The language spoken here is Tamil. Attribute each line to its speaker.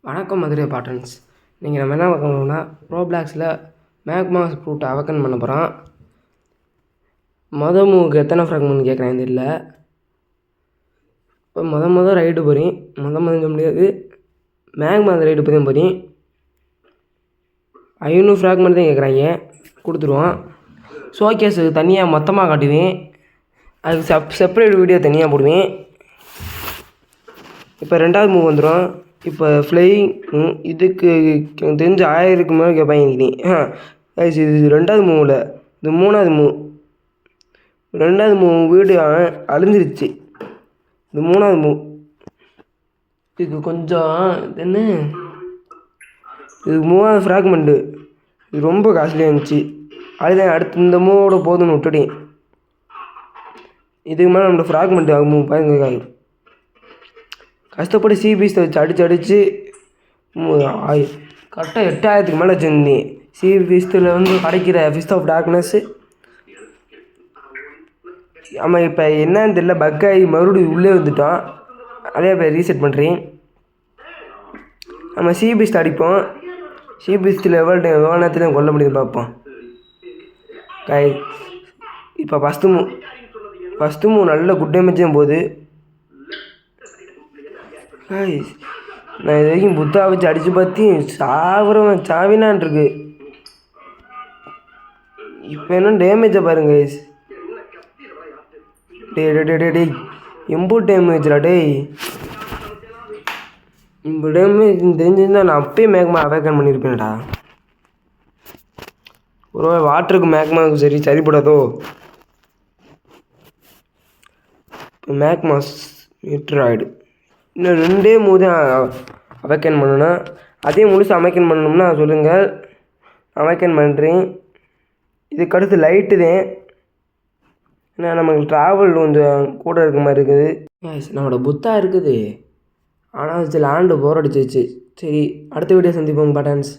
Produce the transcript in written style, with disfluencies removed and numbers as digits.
Speaker 1: வணக்கம் மதுரை பாட்டன்ஸ். நீங்கள் நம்ம என்ன பார்க்கணும்னா ப்ரோப்ளாக்ஸில் மேக்மாஸ் ஃப்ரூட்டை அவக்கன் பண்ண போகிறோம். மூவுக்கு எத்தனை ஃப்ராக்மெண்ட் கேட்குறேன் தெரியல. இப்போ ரைடு போகிறேன். சொல்ல முடியாது, மேக்மாஸ் ரைடு போய் தான் போகிறேன். 500 ஃப்ராக்மெண்ட் தான் கேட்குறாங்க, கொடுத்துருவோம். ஷோகேஸுக்கு தனியாக மொத்தமாக காட்டுவேன், அதுக்கு செப்பரேட் வீடியோ தனியாக போடுவேன். இப்போ 2வது மூவ் வந்துடும். இப்போ ஃப்ளையிங் இதுக்கு தெரிஞ்ச 1000க்கு மேலே கேட்பாங்க. இது 2வது மூவில், இது 3வது மூவ். 2வது மூவ் வீடு அழிஞ்சிருச்சு. இது 3வது மூவ். இதுக்கு கொஞ்சம் என்ன, இது 3வது ஃப்ராக்மெண்ட்டு. இது ரொம்ப காஸ்ட்லியாக இருந்துச்சு, அதுதான் அடுத்து இந்த மூவோட போதுன்னு விட்டுட்டேன். இதுக்கு மேலே நம்மளோட ஃப்ராக்மெண்ட்டு ஆகும் பாருங்க. கஷ்டப்பட்டு சிபிஎஸ் வச்சு அடித்து கரெக்டாக 8000க்கு மேலே வச்சுருந்தேன். சிபிஎஸ்த்தில் கிடைக்கிற ஃபிஸ்ட் ஆஃப் டார்க்னஸ்ஸு. ஆமாம், இப்போ என்னன்னு தெரியல, பக்காகி மறுபடியும் உள்ளே வந்துட்டோம். அதே போய் ரீசெட் பண்ணுறேன். நம்ம சிபிஎஸ்ட் அடிப்போம். சிபிஎஸ்டில் எவ்வளோ நேரத்துலையும் கொல்ல முடியுது பார்ப்போம். இப்போ ஃபஸ்ட்டு மூவ் நல்ல குட் டேமேஜும் போகுது. நான் இது வரைக்கும் புத்தா வச்சு அடித்து பார்த்தி சாவினான் இருக்கு. இப்போ என்ன டேமேஜை பாருங்க. டே இம்போர்ட் டேமேஜ்ரா. இப்போ டேமேஜ் தெரிஞ்சிருந்தா நான் அப்பயே மேக்மா அவேக்கன் பண்ணியிருப்பேன்டா. ஒரு வாட்டருக்கு மேக்மாவுக்கு சரிப்படாதோ. இப்போ மேக்மாஸ் மீட்ராய்டு இன்னும் 2 மூவ் தான் அவேக்கன் பண்ணணும். அதே முழுசாக அவேக்கன் பண்ணணும்னா சொல்லுங்கள், அவேக்கன் பண்ணுறேன். இதுக்கு அடுத்து லைட்டு தான், ஏன்னா நமக்கு ட்ராவல் கொஞ்சம் கூட இருக்க மாதிரி இருக்குது. நம்மளோட புத்தா இருக்குது, ஆனால் லேண்டு போர் அடிச்சிச்சு. சரி, அடுத்த வீடியோ சந்திப்போங்க பாட்டன்ஸ்.